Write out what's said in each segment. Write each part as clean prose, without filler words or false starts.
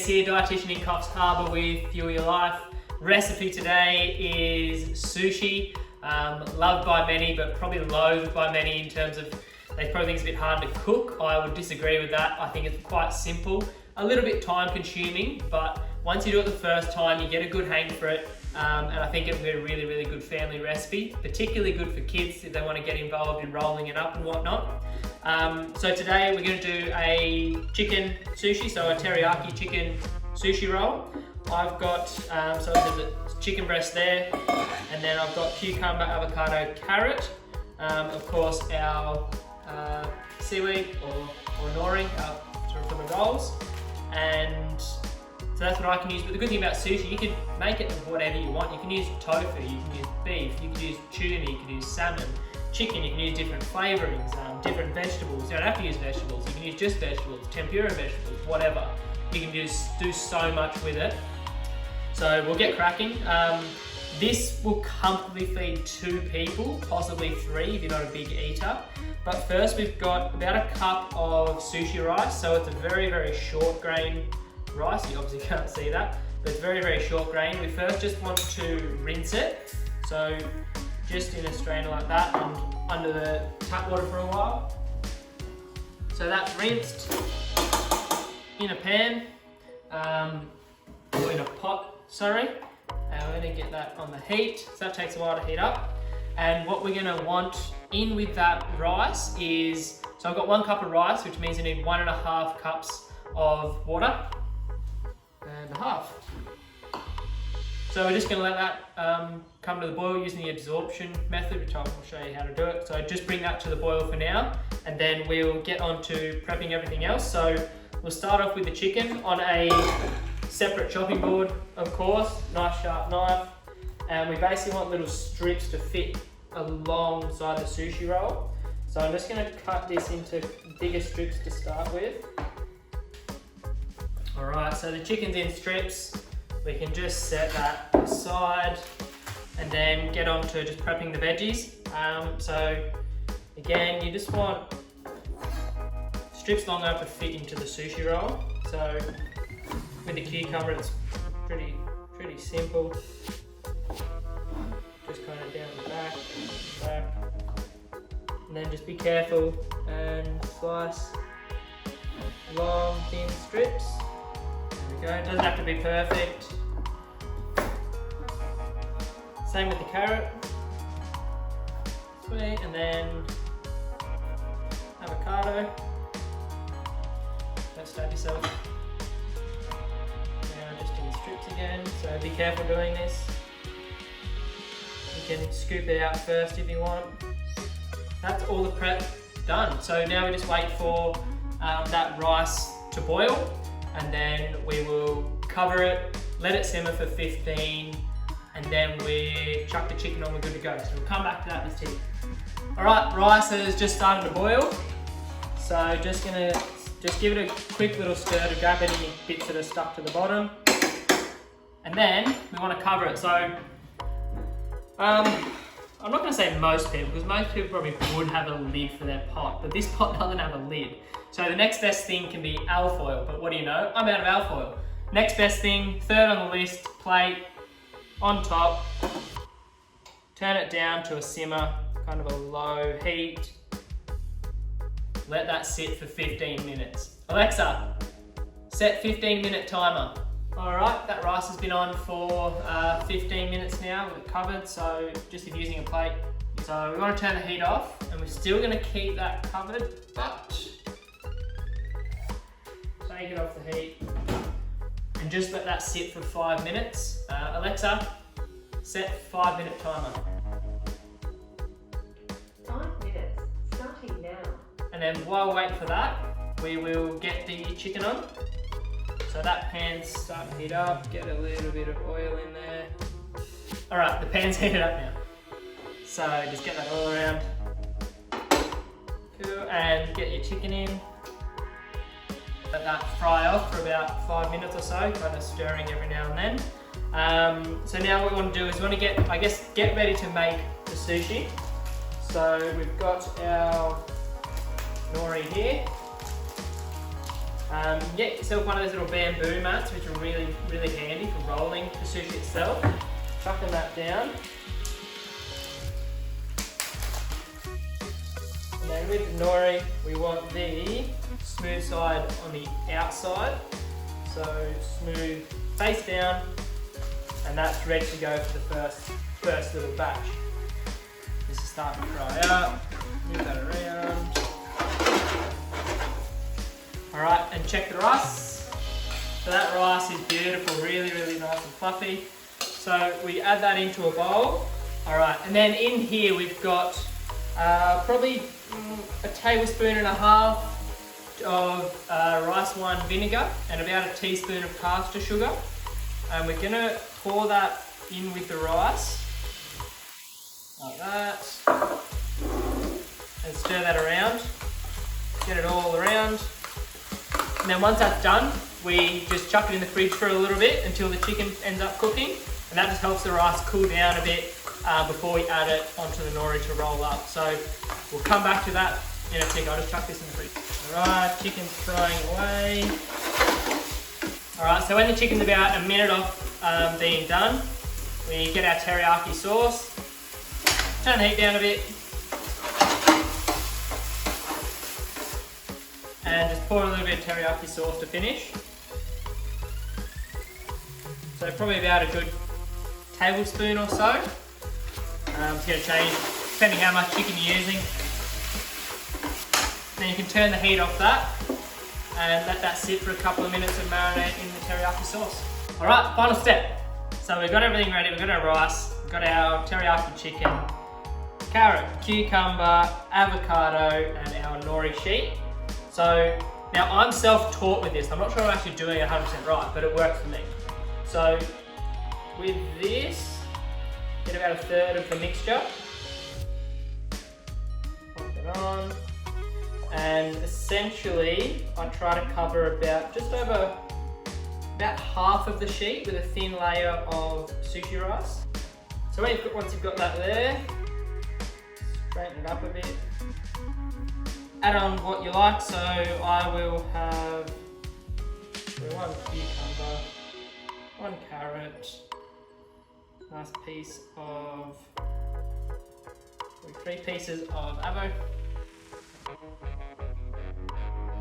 here, dietitian in Coffs Harbour with Fuel Your Life. Recipe today is sushi, loved by many but probably loathed by many in terms of they probably think it's a bit hard to cook. I would disagree with that. I think it's quite simple, a little bit time consuming, but once you do it the first time you get a good hang for it, and I think it'll be a really, really good family recipe, particularly good for kids if they want to get involved in rolling it up and whatnot. So today we're going to do a chicken sushi, so a teriyaki chicken sushi roll. I've got, so there's a chicken breast there, and then I've got cucumber, avocado, carrot, of course our seaweed or nori for the rolls, and so that's what I can use. But the good thing about sushi, you can make it with whatever you want. You can use tofu, you can use beef, you can use tuna, you can use salmon, chicken, you can use different flavourings, different vegetables. You don't have to use vegetables, you can use just vegetables, tempura vegetables, whatever. You can just do so much with it. So we'll get cracking. This will comfortably feed 2 people, possibly 3 if you're not a big eater. But first we've got about a cup of sushi rice. So it's a very, very short grain rice. You obviously can't see that, but it's very, very short grain. We first just want to rinse it. So just in a strainer like that and under the tap water for a while. So that's rinsed in a pan, or in a pot, sorry. And we're gonna get that on the heat. So that takes a while to heat up. And what we're gonna want in with that rice is, so I've got 1 cup of rice, which means you need 1.5 cups of water and a half. So we're just gonna let that come to the boil using the absorption method, which I'll show you how to do it. So just bring that to the boil for now, and then we'll get on to prepping everything else. So we'll start off with the chicken on a separate chopping board, of course, nice sharp knife. And we basically want little strips to fit alongside the sushi roll. So I'm just gonna cut this into bigger strips to start with. All right, so the chicken's in strips. We can just set that aside and then get on to just prepping the veggies. So again, you just want strips long enough to fit into the sushi roll. So with the cucumber, it's pretty simple. Just kind of down the back, and then just be careful and slice long, thin strips. There we go. It doesn't have to be perfect. Same with the carrot. Sweet, and then avocado. Don't stab yourself. Now just in the strips again, so be careful doing this. You can scoop it out first if you want. That's all the prep done. So now we just wait for that rice to boil, and then we will cover it, let it simmer for 15, and then we chuck the chicken on, we're good to go. So we'll come back to that in a tick. All right, rice has just started to boil. So just give it a quick little stir to grab any bits that are stuck to the bottom. And then we want to cover it. So I'm not going to say most people, because most people probably would have a lid for their pot, but this pot doesn't have a lid. So the next best thing can be alfoil, but what do you know? I'm out of alfoil. Next best thing, third on the list, plate on top. Turn it down to a simmer, kind of a low heat. Let that sit for 15 minutes. Alexa, set 15-minute timer. All right, that rice has been on for 15 minutes now. We're covered, so just if using a plate. So we want to turn the heat off, and we're still going to keep that covered, but take it off the heat and just let that sit for 5 minutes. Alexa, set 5-minute timer. 5 minutes, starting now. And then while we wait for that, we will get the chicken on. So that pan's starting to heat up, get a little bit of oil in there. All right, the pan's heated up now. So just get that all around. Cool, and get your chicken in. Let that fry off for about 5 minutes or so, kind of stirring every now and then. So now what we want to do is we want to get ready to make the sushi. So we've got our nori here. Get yourself one of those little bamboo mats, which are really, really handy for rolling the sushi itself. Chucking that down. And then with the nori, we want the smooth side on the outside. So smooth face down, and that's ready to go for the first little batch. This is starting to fry up. Move that around. Alright, and check the rice. So that rice is beautiful, really, really nice and fluffy. So we add that into a bowl. Alright, and then in here we've got probably a tablespoon and a half of rice wine vinegar and about a teaspoon of caster sugar. And we're going to pour that in with the rice, like that, and stir that around, get it all around. And then once that's done, we just chuck it in the fridge for a little bit until the chicken ends up cooking, and that just helps the rice cool down a bit before we add it onto the nori to roll up. So we'll come back to that in a tick. I'll just chuck this in the fridge. Alright, chicken's frying away. Alright, so when the chicken's about a minute off being done, we get our teriyaki sauce, turn the heat down a bit, and just pour a little bit of teriyaki sauce to finish. So probably about a good tablespoon or so. It's going to change depending how much chicken you're using. Then you can turn the heat off that and let that sit for a couple of minutes and marinate in the teriyaki sauce. Alright, final step. So we've got everything ready, we've got our rice, we've got our teriyaki chicken, carrot, cucumber, avocado, and our nori sheet. So now I'm self-taught with this. I'm not sure I'm actually doing it 100% right, but it works for me. So with this, get about a third of the mixture. Pop it on. And essentially, I try to cover about half of the sheet with a thin layer of sushi rice. So once you've got that there, straighten it up a bit. Add on what you like, so I will have one cucumber, one carrot, nice piece of, 3 pieces of avo,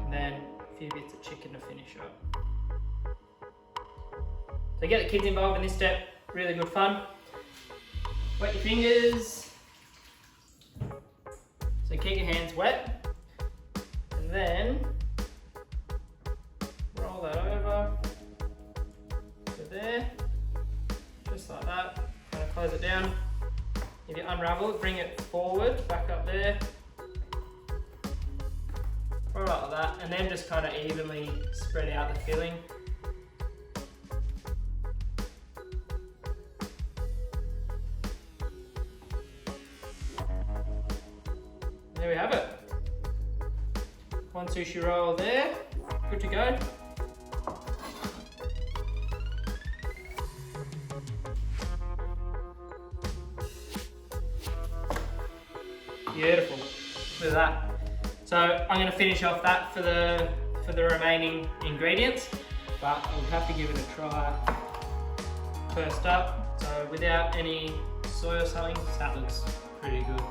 and then a few bits of chicken to finish up. So get the kids involved in this step, really good fun. Wet your fingers, so keep your hands wet, and then roll that over to there, just like that, kind of close it down. If you unravel it, bring it forward, back up there, right like that, and then just kind of evenly spread out the filling. There we have it. One sushi roll there, good to go. Beautiful, look at that. So I'm going to finish off that for the remaining ingredients, but I'll have to give it a try first up. So without any soy or something, that looks pretty good.